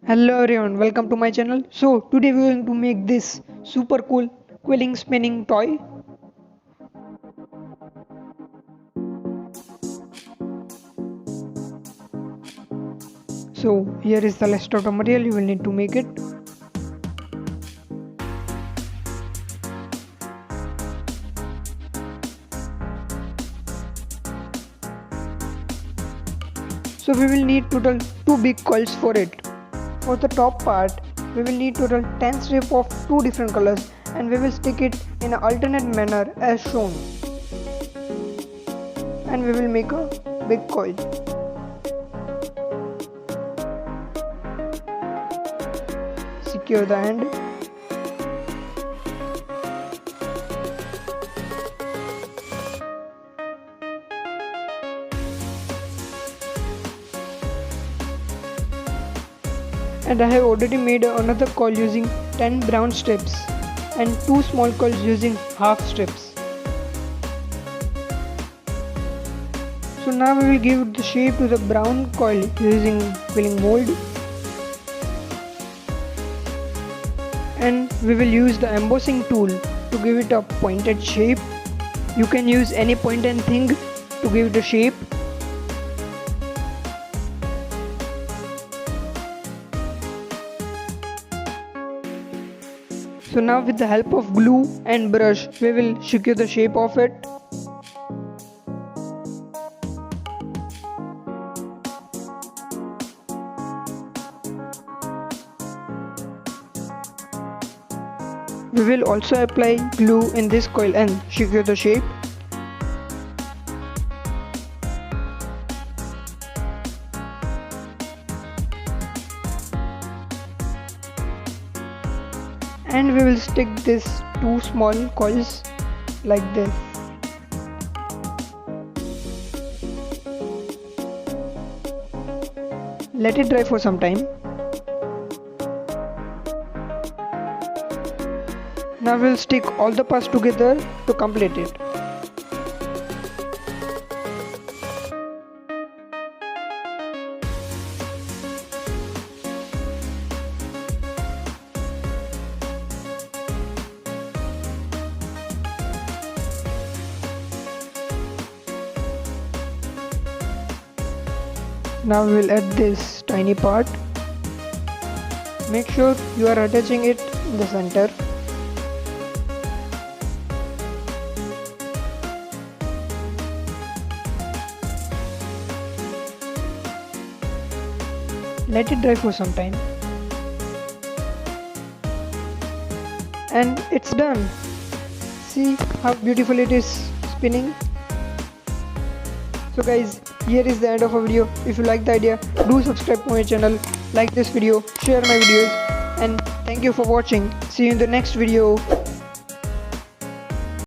Hello everyone, welcome to my channel. So today we are going to make this super cool quilling spinning toy. So here is the list of the material you will need to make it. So we will need total 2 big coils for it. For the top part, we will need total 10 strips of 2 different colors and we will stick it in an alternate manner as shown. And we will make a big coil. Secure the end. And I have already made another coil using 10 brown strips and 2 small coils using half strips. So now we will give the shape to the brown coil using quilling mold, and we will use the embossing tool to give it a pointed shape. You can use any pointed thing to give it a shape. So now with the help of glue and brush, we will secure the shape of it. We will also apply glue in this coil and secure the shape. And we will stick these 2 small coils like this. Let it dry for some time. Now we will stick all the parts together to complete it. Now we will add this tiny part. Make sure you are attaching it in the center. Let it dry for some time. And it's done. See how beautiful it is spinning. So guys, here is the end of our video. If you like the idea, do subscribe to my channel, like this video, share my videos, and thank you for watching. See you in the next video.